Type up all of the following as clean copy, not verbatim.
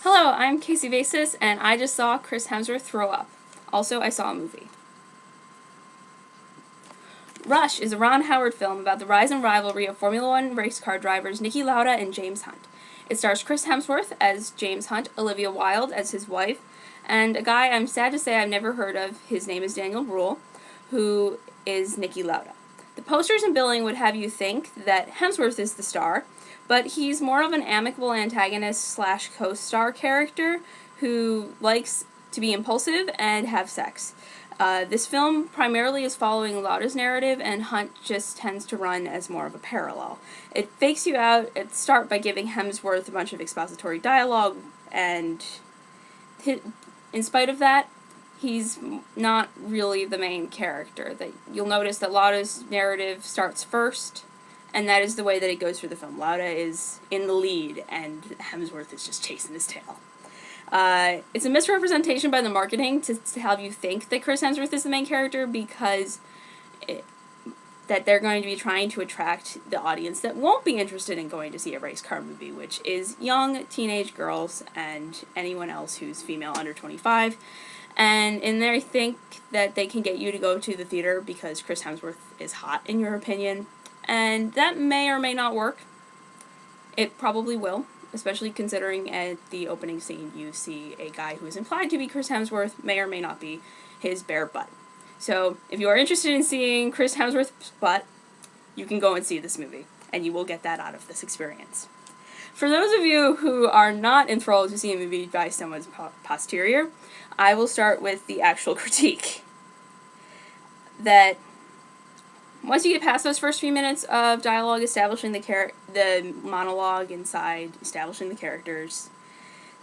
Hello, I'm CaseyBasis, and I just saw Chris Hemsworth throw up. Also, I saw a movie. Rush is a Ron Howard film about the rise and rivalry of Formula One race car drivers Niki Lauda and James Hunt. It stars Chris Hemsworth as James Hunt, Olivia Wilde as his wife, and a guy I'm sad to say I've never heard of. His name is Daniel Bruhl, who is Niki Lauda. The posters and billing would have you think that Hemsworth is the star, but he's more of an amicable antagonist slash co-star character who likes to be impulsive and have sex. This film primarily is following Lauda's narrative, and Hunt just tends to run as more of a parallel. It fakes you out at the start by giving Hemsworth a bunch of expository dialogue, and in spite of that, he's not really the main character. That you'll notice that Lauda's narrative starts first, and that is the way that it goes through the film. Lauda is in the lead, and Hemsworth is just chasing his tail. It's a misrepresentation by the marketing to have you think that Chris Hemsworth is the main character, because that they're going to be trying to attract the audience that won't be interested in going to see a race car movie, which is young teenage girls and anyone else who's female under 25. And in there, I think that they can get you to go to the theater because Chris Hemsworth is hot, in your opinion. And that may or may not work. It probably will, especially considering at the opening scene you see a guy who is implied to be Chris Hemsworth, may or may not be his bare butt. So, if you are interested in seeing Chris Hemsworth's butt, you can go and see this movie, and you will get that out of this experience. For those of you who are not enthralled to see a movie by someone's posterior, I will start with the actual critique. That once you get past those first few minutes of dialogue establishing the monologue inside, establishing the characters,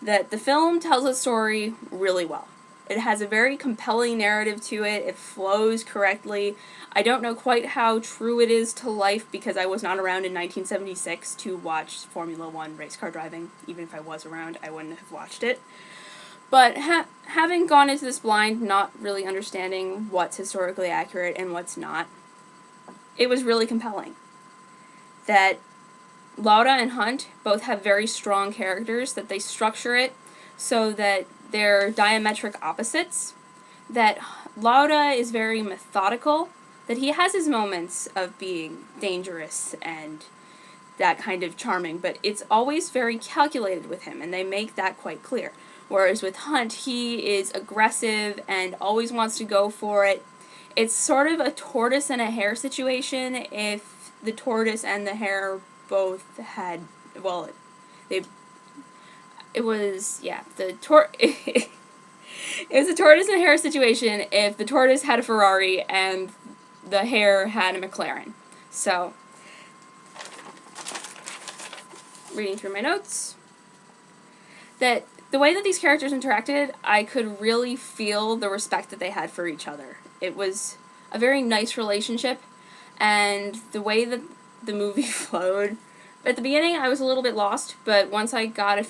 that the film tells its story really well. It has a very compelling narrative to it. It flows correctly. I don't know quite how true it is to life because I was not around in 1976 to watch Formula One race car driving. Even if I was around, I wouldn't have watched it. But having gone into this blind, not really understanding what's historically accurate and what's not, it was really compelling. That Lauda and Hunt both have very strong characters, that they structure it so that they're diametric opposites, that Lauda is very methodical, that he has his moments of being dangerous and that kind of charming, but it's always very calculated with him, and they make that quite clear. Whereas with Hunt, he is aggressive and always wants to go for it. It's sort of a tortoise and a hare situation if the tortoise and the hare both had, well, it was a tortoise and a hare situation if the tortoise had a Ferrari and the hare had a McLaren. So, reading through my notes, that the way that these characters interacted, I could really feel the respect that they had for each other. It was a very nice relationship, and the way that the movie flowed, at the beginning I was a little bit lost, but once I got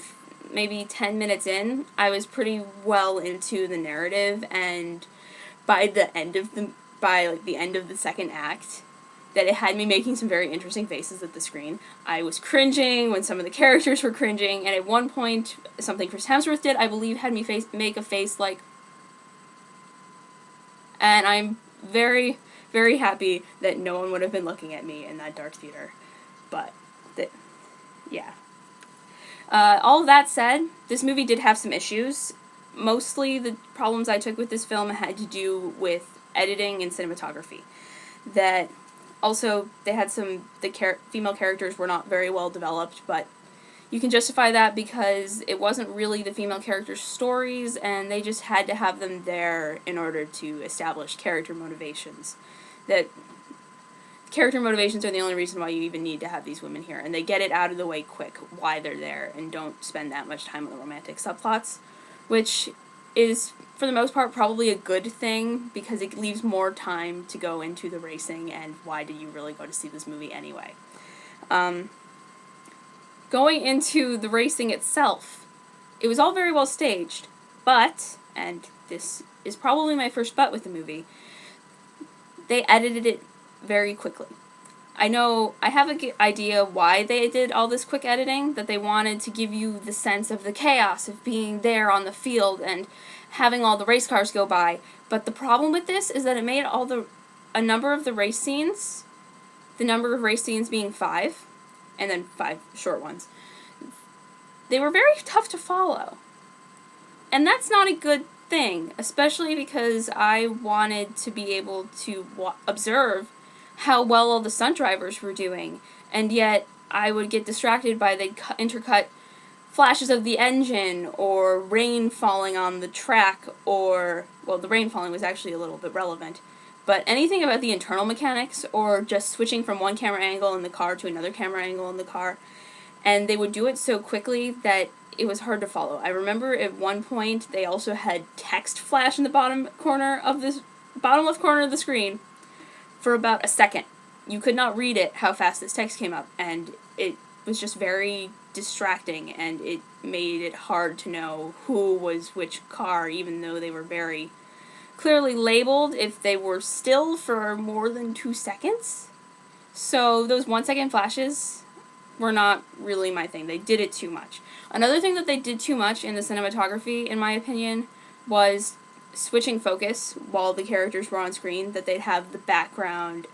maybe 10 minutes in, I was pretty well into the narrative, and by the end of the second act, that it had me making some very interesting faces at the screen. I was cringing when some of the characters were cringing, and at one point, something Chris Hemsworth did, I believe, had me make a face like... And I'm very, very happy that no one would have been looking at me in that dark theater. But, yeah. All of that said, this movie did have some issues. Mostly the problems I took with this film had to do with editing and cinematography. That also they had the female characters were not very well developed, but you can justify that because it wasn't really the female characters' stories, and they just had to have them there in order to establish character motivations. That character motivations are the only reason why you even need to have these women here, and they get it out of the way quick why they're there and don't spend that much time on the romantic subplots, which is, for the most part, probably a good thing because it leaves more time to go into the racing and why do you really go to see this movie anyway. Going into the racing itself, it was all very well staged, but, and this is probably my first but with the movie, they edited it very quickly. I know I have an idea why they did all this quick editing, that they wanted to give you the sense of the chaos of being there on the field and having all the race cars go by. But the problem with this is that it made a number of the race scenes, the number of race scenes being 5, and then 5 short ones, they were very tough to follow. And that's not a good thing, especially because I wanted to be able to observe how well all the stunt drivers were doing, and yet I would get distracted by the intercut flashes of the engine, or rain falling on the track, or, well, the rain falling was actually a little bit relevant, but anything about the internal mechanics, or just switching from one camera angle in the car to another camera angle in the car, and they would do it so quickly that it was hard to follow. I remember at one point they also had text flash in the bottom left corner of the screen for about a second. You could not read it how fast this text came up, and it was just very distracting, and it made it hard to know who was which car, even though they were very clearly labeled if they were still for more than 2 seconds. So those 1 second flashes were not really my thing. They did it too much. Another thing that they did too much in the cinematography, in my opinion, was switching focus while the characters were on screen, that they'd have the background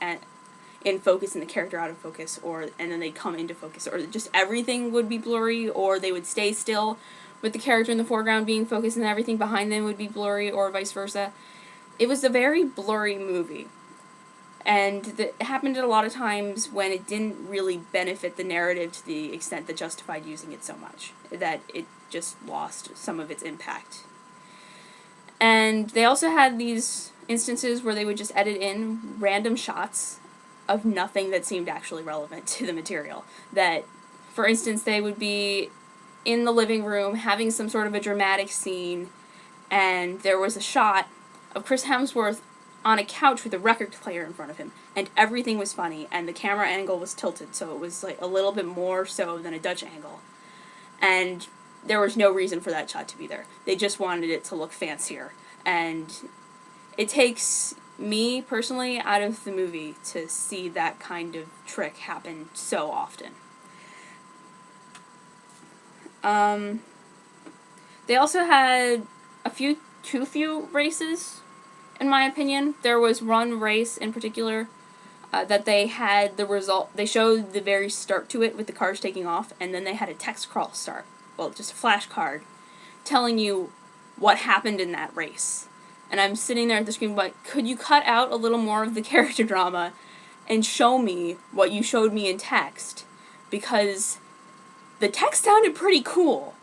in focus and the character out of focus, and then they'd come into focus, or just everything would be blurry, or they would stay still with the character in the foreground being focused and everything behind them would be blurry, or vice versa. It was a very blurry movie. And it happened a lot of times when it didn't really benefit the narrative to the extent that justified using it so much, that it just lost some of its impact. And they also had these instances where they would just edit in random shots of nothing that seemed actually relevant to the material. That, for instance, they would be in the living room having some sort of a dramatic scene, and there was a shot of Chris Hemsworth on a couch with a record player in front of him, and everything was funny, and the camera angle was tilted, so it was like a little bit more so than a Dutch angle. And there was no reason for that shot to be there. They just wanted it to look fancier. And it takes me, personally, out of the movie to see that kind of trick happen so often. They also had too few races, in my opinion. There was one race in particular that they had they showed the very start to it with the cars taking off, and then they had a text crawl start. Well, just a flash card telling you what happened in that race. And I'm sitting there at the screen like, could you cut out a little more of the character drama and show me what you showed me in text? Because the text sounded pretty cool.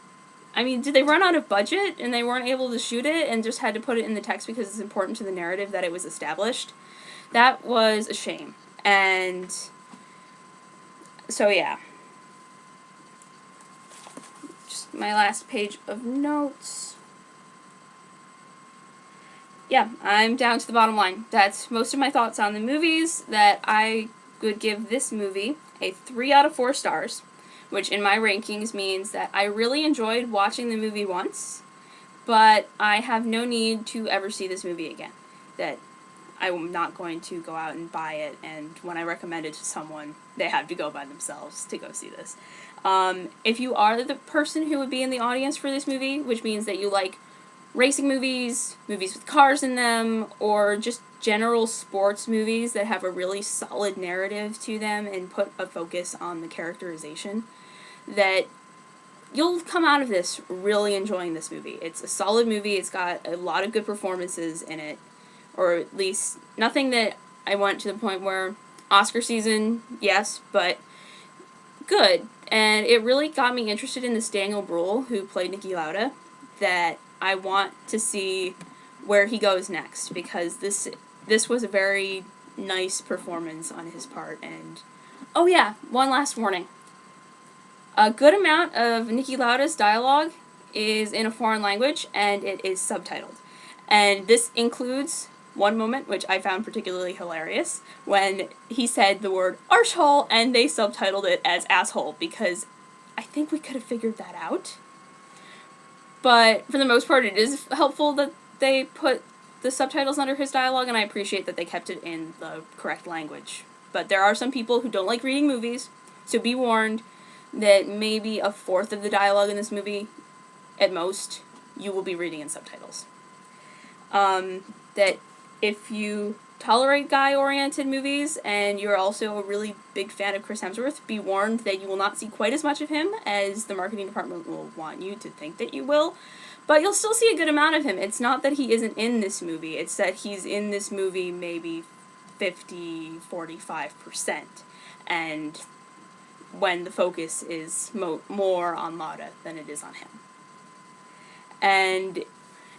I mean, did they run out of budget and they weren't able to shoot it and just had to put it in the text because it's important to the narrative that it was established? That was a shame. And so, yeah. Just my last page of notes. Yeah, I'm down to the bottom line. That's most of my thoughts on the movies, that I would give this movie a 3 out of 4 stars, which in my rankings means that I really enjoyed watching the movie once, but I have no need to ever see this movie again. That I'm not going to go out and buy it, and when I recommend it to someone, they have to go by themselves to go see this. If you are the person who would be in the audience for this movie, which means that you like racing movies, movies with cars in them, or just general sports movies that have a really solid narrative to them and put a focus on the characterization, that you'll come out of this really enjoying this movie. It's a solid movie. It's got a lot of good performances in it, or at least nothing that I went to the point where Oscar season, yes, but good. And it really got me interested in this Daniel Bruhl, who played Niki Lauda, that I want to see where he goes next, because this was a very nice performance on his part. And oh yeah, one last warning. A good amount of Niki Lauda's dialogue is in a foreign language, and it is subtitled. And this includes one moment, which I found particularly hilarious, when he said the word arsehole, and they subtitled it as asshole, because I think we could have figured that out. But for the most part, it is helpful that they put the subtitles under his dialogue, and I appreciate that they kept it in the correct language But there are some people who don't like reading movies, so be warned that maybe a fourth of the dialogue in this movie, at most, you will be reading in subtitles. That if you tolerate guy-oriented movies and you're also a really big fan of Chris Hemsworth, be warned that you will not see quite as much of him as the marketing department will want you to think that you will, but you'll still see a good amount of him. It's not that he isn't in this movie, it's that he's in this movie maybe 45%, and when the focus is more on Lauda than it is on him. And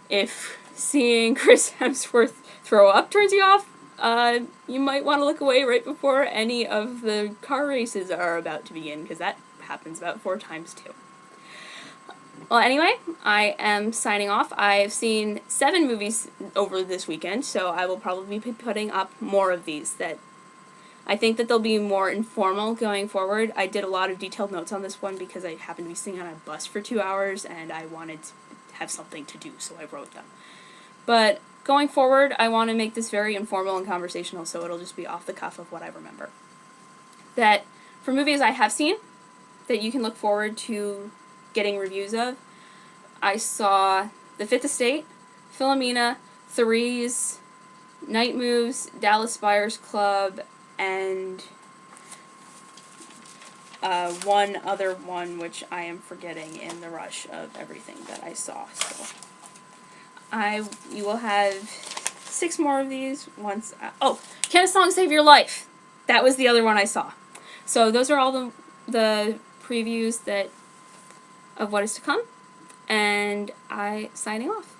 if seeing Chris Hemsworth throw up turns you off, you might want to look away right before any of the car races are about to begin, because that happens about 4 times too. Well, anyway, I am signing off. I've seen 7 movies over this weekend, so I will probably be putting up more of these. That I think that they'll be more informal going forward. I did a lot of detailed notes on this one because I happened to be sitting on a bus for 2 hours, and I wanted to have something to do, so I wrote them. But going forward, I want to make this very informal and conversational, so it'll just be off the cuff of what I remember. That for movies I have seen, that you can look forward to getting reviews of, I saw The Fifth Estate, Philomena, Threes, Night Moves, Dallas Buyers Club, and one other one which I am forgetting in the rush of everything that I saw. So you will have 6 more of these once. Can a Song Save Your Life? That was the other one I saw. So those are all the previews of what is to come, and signing off.